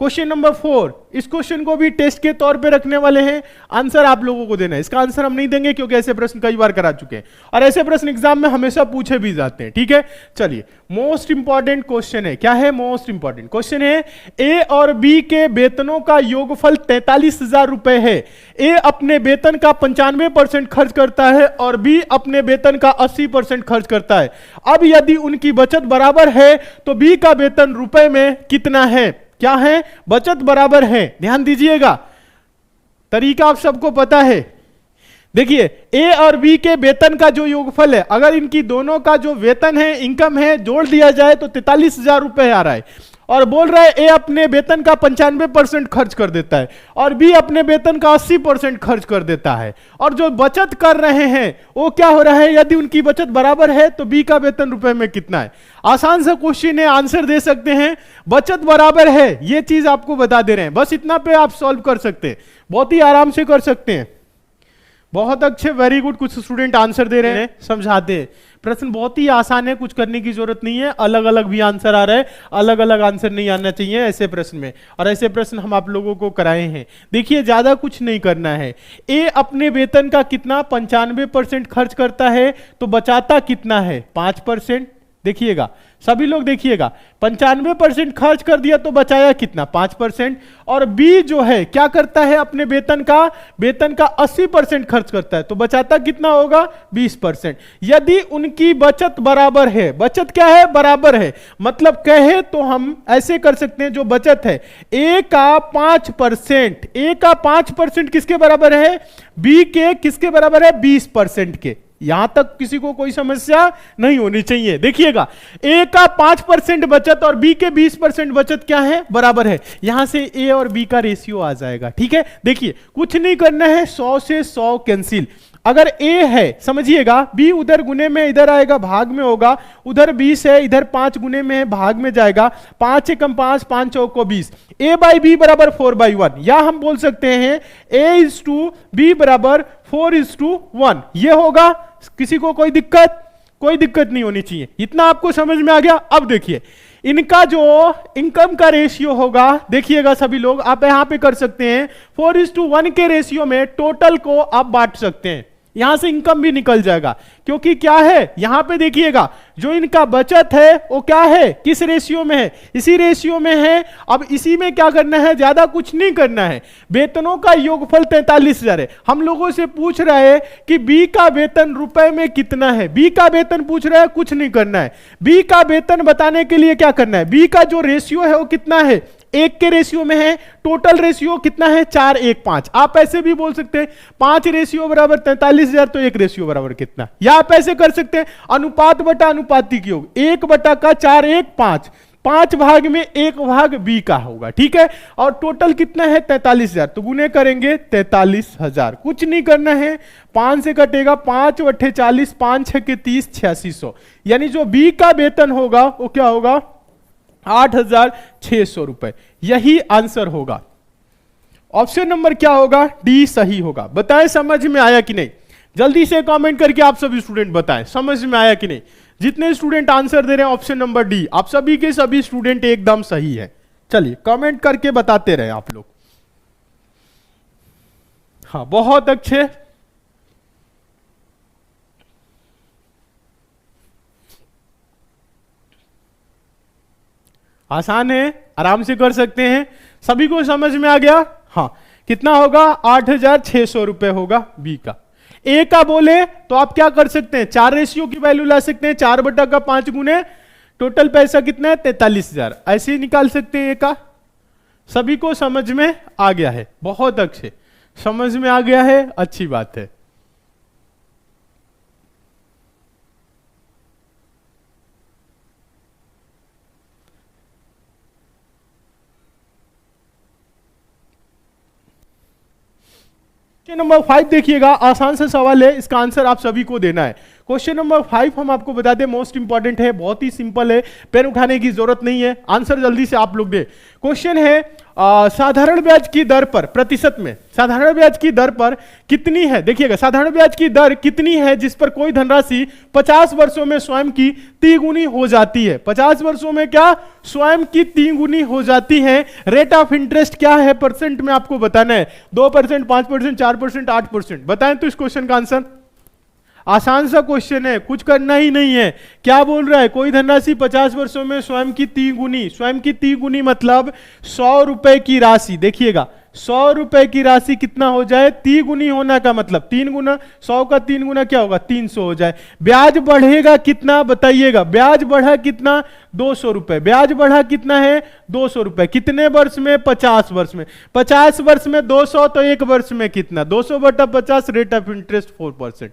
Question number 4, इस question को भी टेस्ट के तौर पे रखने वाले हैं, आंसर आप लोगों को देना है। इसका आंसर हम नहीं देंगे क्योंकि ऐसे प्रश्न कई बार करा चुके हैं और ऐसे प्रश्न एग्जाम में हमेशा पूछे भी जाते हैं, ठीक है। चलिए, मोस्ट इंपॉर्टेंट क्वेश्चन है, क्या है मोस्ट इंपॉर्टेंट क्वेश्चन है, ए और बी के वेतनों का योगफल 43,000 रुपए है। ए अपने वेतन का 95% खर्च करता है और बी अपने वेतन का 80% खर्च करता है। अब यदि उनकी बचत बराबर है तो बी का वेतन रुपए में कितना है? क्या है? बचत बराबर है। ध्यान दीजिएगा, तरीका आप सबको पता है। देखिए, ए और बी के वेतन का जो योगफल है, अगर इनकी दोनों का जो वेतन है, इनकम है, जोड़ दिया जाए तो 43,000 रुपए आ रहा है। और बोल रहा है ए अपने वेतन का 95% खर्च कर देता है और बी अपने वेतन का 80% खर्च कर देता है। और जो बचत कर रहे हैं वो क्या हो रहा है? यदि उनकी बचत बराबर है तो बी का वेतन रुपए में कितना है? आसान सा क्वेश्चन है, आंसर दे सकते हैं। बचत बराबर है, ये चीज आपको बता दे रहे हैं, बस इतना पे आप सॉल्व कर सकते हैं, बहुत ही आराम से कर सकते हैं। बहुत अच्छे, वेरी गुड। कुछ स्टूडेंट आंसर दे रहे हैं, समझाते हैं। प्रश्न बहुत ही आसान है, कुछ करने की जरूरत नहीं है। अलग अलग भी आंसर आ रहा है, अलग अलग आंसर नहीं आना चाहिए ऐसे प्रश्न में, और ऐसे प्रश्न हम आप लोगों को कराए हैं। देखिए, ज्यादा कुछ नहीं करना है। ए अपने वेतन का कितना 95% खर्च करता है तो बचाता कितना है? 5%। देखिएगा, सभी लोग देखिएगा, 95% खर्च कर दिया तो बचाया कितना? 5%। और बी जो है क्या करता है? अपने वेतन का 80% खर्च करता है तो बचाता कितना होगा? 20%। यदि उनकी बचत बराबर है, बचत क्या है? बराबर है, मतलब कहे तो हम ऐसे कर सकते हैं, जो बचत है ए का 5%, ए का 5% किसके बराबर है? बी के किसके बराबर है? 20% के। यहां तक किसी को कोई समस्या नहीं होनी चाहिए। देखिएगा, ए का 5% बचत और बी के 20% बचत क्या है? बराबर है। यहां से ए और बी का रेशियो आ जाएगा, ठीक है। देखिए, कुछ नहीं करना है, 100 से 100 कैंसिल। अगर ए है, समझिएगा, बी उधर गुने में इधर आएगा, भाग में होगा, उधर 20 है, इधर 5 गुने में है, भाग में जाएगा। 5 एकम 5, 5 चौको 20। ए बाई बी बराबर 4/1, या हम बोल सकते हैं ए इज टू बी बराबर 4:1। ये होगा। किसी को कोई दिक्कत नहीं होनी चाहिए। इतना आपको समझ में आ गया? अब देखिए, इनका जो इनकम का रेशियो होगा, देखिएगा सभी लोग, आप यहां पे कर सकते हैं 4:1 के रेशियो में टोटल को आप बांट सकते हैं। यहां से इनकम भी निकल जाएगा, क्योंकि क्या है, यहां पे देखिएगा, जो इनका बचत है वो क्या है? किस रेशियो में है? इसी रेशियो में है। अब इसी में क्या करना है? ज्यादा कुछ नहीं करना है। वेतनों का योगफल 43,000 है। हम लोगों से पूछ रहे हैं कि बी का वेतन रुपए में कितना है। बी का वेतन पूछ रहे हैं, कुछ नहीं करना है। बी का वेतन बताने के लिए क्या करना है? बी का जो रेशियो है वो कितना है? 1 के रेशियो में है। टोटल रेशियो कितना है? 4, 1, 5। आप ऐसे भी बोल सकते हैं 5 रेशियो बराबर 43,000, तो 1 रेशियो बराबर कितना? या आप ऐसे कर सकते हैं अनुपात बटा अनुपातिक योग, 1 बटा का 4, 1, 5। 5 भाग में 1 भाग बी का होगा, ठीक है। और टोटल कितना है? 43,000, तो गुने करेंगे 43,000। कुछ नहीं करना है, 5 से कटेगा, 5 × 40, 5 × 6 = 30, 8600। यानी जो बी का वेतन होगा वो क्या होगा? 8,600 रुपए। यही आंसर होगा। ऑप्शन नंबर क्या होगा? डी सही होगा। बताएं समझ में आया कि नहीं? जल्दी से कमेंट करके आप सभी स्टूडेंट बताएं समझ में आया कि नहीं। जितने स्टूडेंट आंसर दे रहे हैं ऑप्शन नंबर डी, आप सभी के सभी स्टूडेंट एकदम सही है। चलिए, कमेंट करके बताते रहे आप लोग। हाँ, बहुत अच्छे। आसान है, आराम से कर सकते हैं। सभी को समझ में आ गया? हाँ। कितना होगा? 8,600 रुपए होगा बी का। ए का बोले तो आप क्या कर सकते हैं? 4 रेशियो की वैल्यू ला सकते हैं, 4 बटा का 5 गुने टोटल पैसा कितना है? 43,000। ऐसे ही निकाल सकते हैं ए का। सभी को समझ में आ गया है? बहुत अच्छे, समझ में आ गया है, अच्छी बात है। क्वेश्चन नंबर 5 देखिएगा, आसान सा सवाल है, इसका आंसर आप सभी को देना है। क्वेश्चन नंबर 5 हम आपको बता दें, मोस्ट इंपॉर्टेंट है, बहुत ही सिंपल है, पेन उठाने की जरूरत नहीं है, आंसर जल्दी से आप लोग दे। क्वेश्चन है साधारण ब्याज की दर पर प्रतिशत में साधारण ब्याज की दर पर कितनी है, देखिएगा साधारण ब्याज की दर कितनी है जिस पर कोई धनराशि 50 वर्षों में स्वयं की 3 गुनी हो जाती है। 50 वर्षों में क्या स्वयं की 3 गुनी हो जाती है। रेट ऑफ इंटरेस्ट क्या है परसेंट में आपको बताना है, 2%, 5%, 4%, 8%। बताएं तो इस क्वेश्चन का आंसर। आसान सा क्वेश्चन है, कुछ करना ही नहीं है। क्या बोल रहा है, कोई धनराशि 50 वर्षों में स्वयं की 3 गुनी, स्वयं की 3 गुनी मतलब 100 रुपए की राशि, देखिएगा 100 रुपए की राशि कितना हो जाए, 3 गुनी होना का मतलब 3 गुना, 100 का 3 गुना क्या होगा, 300 हो जाए। ब्याज बढ़ेगा कितना बताइएगा, ब्याज बढ़ा कितना, 200 रुपए। ब्याज बढ़ा कितना है, 200 रुपए। कितने वर्ष में, 50 वर्ष में। 50 वर्ष में 200 तो एक वर्ष में कितना, 200 बटा 50, rate of interest 4%।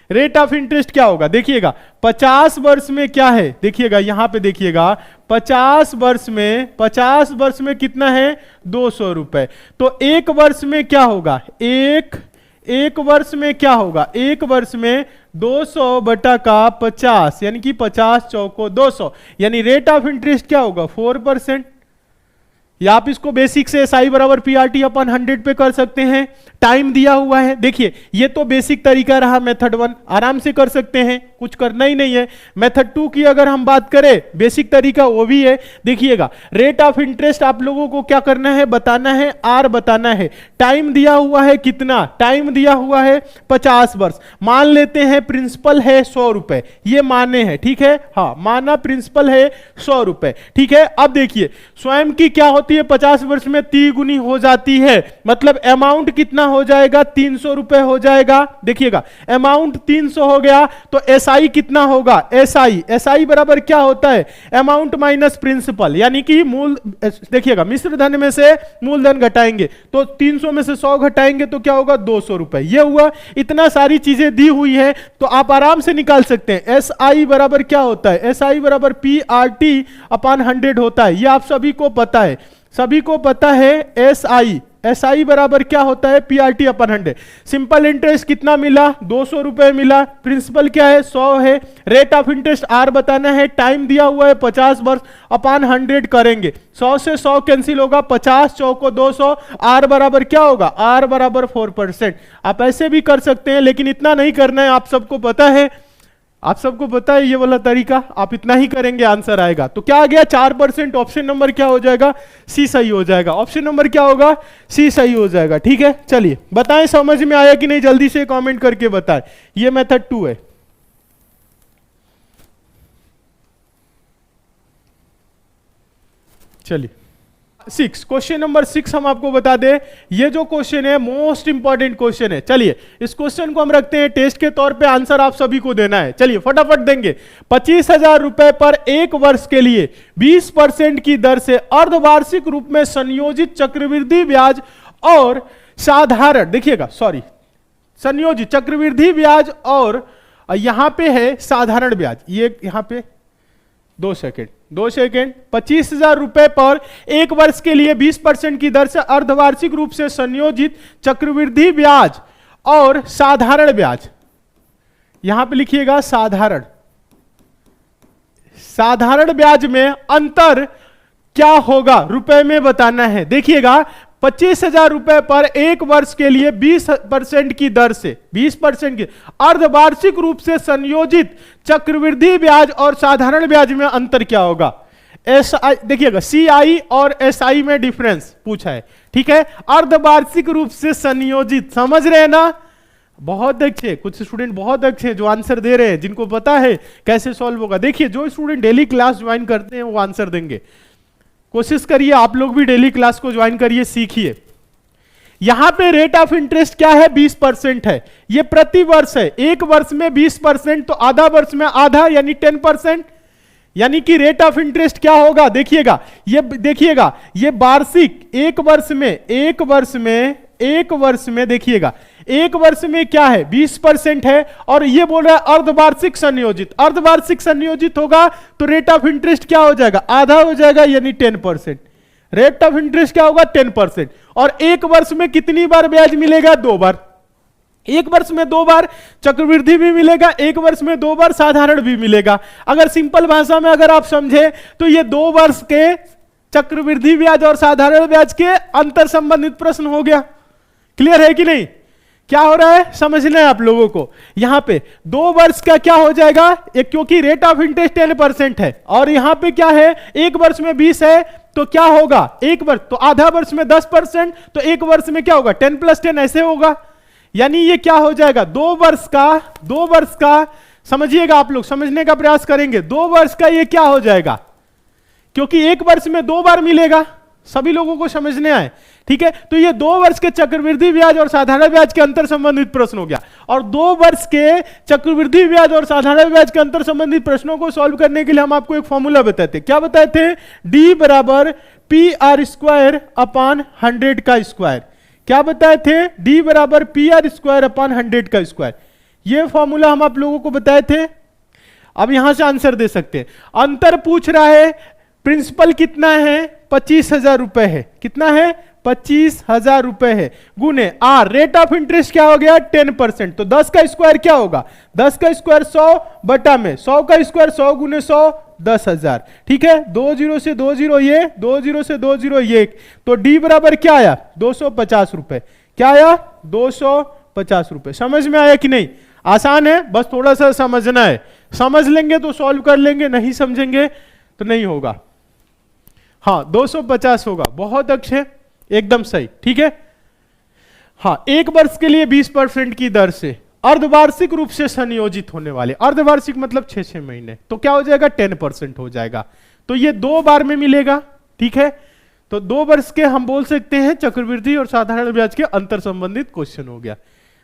Rate of interest क्या होगा, देखिएगा 50 वर्ष में क्या है, देखिएगा यहां पे देखिएगा 50 वर्ष में कितना है, 200 रुपए। तो एक वर्ष में क्या होगा, एक वर्ष में क्या होगा, एक वर्ष में 200 बटा का 50 यानी कि 50 चौको 200, यानी रेट ऑफ इंटरेस्ट क्या होगा, 4%। या आप इसको बेसिक से SI बराबर PRT अपन 100 पे कर सकते हैं। टाइम दिया हुआ है, देखिए ये तो बेसिक तरीका रहा मेथड 1, आराम से कर सकते हैं, कुछ करना ही नहीं है। मेथड 2 की अगर हम बात करें, बेसिक तरीका वो भी है। देखिएगा रेट ऑफ इंटरेस्ट आप लोगों को क्या करना है, बताना है, R बताना है। टाइम दिया हुआ है कितना, टाइम दिया हुआ है 50 वर्ष। मान लेते हैं प्रिंसिपल है 100 रुपए, ये माने हैं, ठीक है, हाँ माना प्रिंसिपल है 100 रुपए, ठीक है। अब देखिए स्वयं की क्या होती है, 50 वर्ष में 3 गुनी हो जाती है, मतलब अमाउंट कितना हो जाएगा, 300 रुपए हो जाएगा। देखिएगा अमाउंट 300 हो गया तो SI कितना होगा, SI बराबर क्या होता है, अमाउंट माइनस प्रिंसिपल, यानी कि मूल, देखिएगा मिश्र धन में से मूलधन घटाएंगे तो 300 में से 100 घटाएंगे तो क्या होगा, 200 रुपए। ये हुआ, इतना सारी चीजें दी हुई है तो आप आराम से निकाल सकते हैं। SI बराबर क्या होता है, SI बराबर PRT अपॉन 100 होता है, ये आप सभी को पता है, सभी को पता है। SI बराबर क्या होता है, PRT अपन 100। सिंपल इंटरेस्ट कितना मिला, 200 रुपए मिला। प्रिंसिपल क्या है, 100 है। रेट ऑफ इंटरेस्ट R बताना है, टाइम दिया हुआ है 50 वर्ष, अपन 100 करेंगे, 100 से 100 कैंसिल होगा, 50 चौको 200, R बराबर क्या होगा, R बराबर 4%। आप ऐसे भी कर सकते हैं लेकिन इतना नहीं करना है, आप सबको पता है, आप सबको पता है ये वाला तरीका, आप इतना ही करेंगे आंसर आएगा। तो क्या आ गया, 4%। ऑप्शन नंबर क्या हो जाएगा, सी सही हो जाएगा। ऑप्शन नंबर क्या होगा, सी सही हो जाएगा, ठीक है। चलिए बताएं समझ में आया कि नहीं, जल्दी से कमेंट करके बताएं। ये मेथड 2 है। चलिए 6, क्वेश्चन नंबर 6 हम आपको बता दें, ये जो क्वेश्चन है मोस्ट इंपॉर्टेंट क्वेश्चन है। चलिए इस क्वेश्चन को हम रखते हैं टेस्ट के तौर पे, आंसर आप सभी को देना है। चलिए फटाफट देंगे। 25,000 रुपए पर एक वर्ष के लिए 20% की दर से अर्धवार्षिक रूप में संयोजित चक्रवृद्धि ब्याज और साधारण, देखिएगा सॉरी, संयोजित चक्रवृद्धि ब्याज और यहां पे है साधारण ब्याज, ये यहां पे 2 सेकेंड 25,000 रुपए पर एक वर्ष के लिए 20% की दर से अर्धवार्षिक रूप से संयोजित चक्रवृद्धि ब्याज और साधारण ब्याज, यहां पे लिखिएगा साधारण ब्याज में अंतर क्या होगा, रुपए में बताना है। देखिएगा 25,000 रुपए पर एक वर्ष के लिए 20% की दर से 20% की अर्धवार्षिक रूप से संयोजित चक्रवृद्धि ब्याज और साधारण ब्याज में अंतर क्या होगा। SI देखिएगा, CI और SI में डिफरेंस पूछा है, ठीक है। अर्धवार्षिक रूप से संयोजित, समझ रहे हैं ना, बहुत अच्छे, कुछ स्टूडेंट बहुत अच्छे हैं जो आंसर दे रहे हैं, जिनको पता है कैसे सॉल्व होगा। देखिए जो स्टूडेंट डेली क्लास ज्वाइन करते हैं वो आंसर देंगे। कोशिश करिए आप लोग भी डेली क्लास को ज्वाइन करिए, सीखिए। यहां पे रेट ऑफ इंटरेस्ट क्या है, 20% है, ये प्रति वर्ष है। एक वर्ष में 20% तो आधा वर्ष में आधा, यानी 10%, यानी कि रेट ऑफ इंटरेस्ट क्या होगा, देखिएगा ये वार्षिक, एक वर्ष में देखिएगा, एक वर्ष में क्या है 20% है, और ये बोल रहा है अर्धवार्षिक संयोजित होगा तो रेट ऑफ इंटरेस्ट क्या हो जाएगा, आधा हो जाएगा, यानी 10%। रेट ऑफ इंटरेस्ट क्या होगा, 10%। और एक वर्ष में कितनी बार ब्याज मिलेगा, 2 बार। एक वर्ष में 2 बार चक्रवृद्धि भी मिलेगा, एक वर्ष में 2 बार साधारण भी मिलेगा। अगर सिंपल भाषा में अगर आप समझे तो ये 2 वर्ष के चक्रवृद्धि ब्याज और साधारण ब्याज के अंतर संबंधित प्रश्न हो गया। क्लियर है कि नहीं? क्या हो रहा है समझना है आप लोगों को। यहां पे 2 वर्ष का क्या हो जाएगा, एक क्योंकि रेट ऑफ इंटरेस्ट 10% है और यहां पे क्या है, एक वर्ष में 20 है तो क्या होगा, एक वर्ष तो आधा वर्ष में 10%, तो एक वर्ष में क्या होगा 10 + 10 ऐसे होगा। यानी ये क्या हो जाएगा, 2 वर्ष का समझिएगा, आप लोग समझने का प्रयास करेंगे। 2 वर्ष का ये क्या हो जाएगा, क्योंकि एक वर्ष में 2 बार मिलेगा, सभी लोगों को समझने आए, ठीक है। तो ये 2 वर्ष के चक्रवृद्धि ब्याज और साधारण ब्याज के अंतर संबंधित प्रश्न हो गया। और 2 वर्ष के चक्रवृद्धि ब्याज और साधारण ब्याज के अंतर संबंधित प्रश्नों को सॉल्व करने के लिए हम आपको एक फॉर्मूला बताते हैं। क्या बताए थे, D = PR² / 100 का स्क्वायर। क्या बताए थे, D = PR² / 100 का स्क्वायर। ये फॉर्मूला हम आप लोगों को बताए थे। अब यहां से आंसर दे सकते हैं। अंतर पूछ रहा है, प्रिंसिपल कितना है, 25,000 रुपए है। कितना है, 25,000 रुपए है, गुने R रेट ऑफ इंटरेस्ट क्या हो गया 10%। तो 10 का स्क्वायर क्या होगा, 10 का स्क्वायर 100 बटा में 100 का स्क्वायर 100 गुने 100 10,000। ठीक है, 2 0 से 2 0 ये, 2 0 से 2 0 ये, तो D बराबर क्या आया 250 रुपए। क्या आया 250 रुपए। समझ में आया कि नहीं? आसान है, बस थोड़ा सा समझना है। समझ लेंगे तो सॉल्व कर लेंगे, नहीं समझेंगे तो नहीं होगा। हाँ 250 होगा, बहुत अच्छे, एकदम सही। ठीक है, हाँ एक वर्ष के लिए 20% की दर से अर्धवार्षिक रूप से संयोजित होने वाले, अर्धवार्षिक मतलब 6-6 महीने, तो क्या हो जाएगा 10% हो जाएगा। तो ये 2 बार में मिलेगा। ठीक है, तो 2 वर्ष के हम बोल सकते हैं चक्रवृद्धि और साधारण ब्याज के अंतर संबंधित क्वेश्चन हो गया।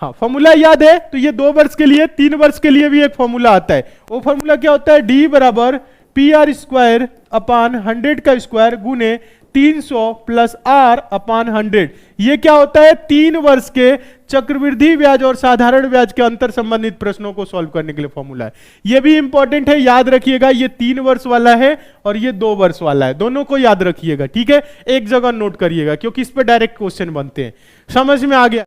हाँ फॉर्मूला याद है, तो ये 2 वर्ष के लिए, 3 वर्ष के लिए भी एक फॉर्मूला आता है। वो फॉर्मूला क्या होता है, D = PR² / 100 का स्क्वायर गुने 300 + R / 100। ये क्या होता है, 3 वर्ष के चक्रवृद्धि ब्याज और साधारण ब्याज के अंतर संबंधित प्रश्नों को सॉल्व करने के लिए फॉर्मूला है। ये भी इंपॉर्टेंट है, याद रखिएगा। ये 3 वर्ष वाला है और ये 2 वर्ष वाला है, दोनों को याद रखिएगा। ठीक है, एक जगह नोट करिएगा क्योंकि इस पे डायरेक्ट क्वेश्चन बनते हैं। समझ में आ गया?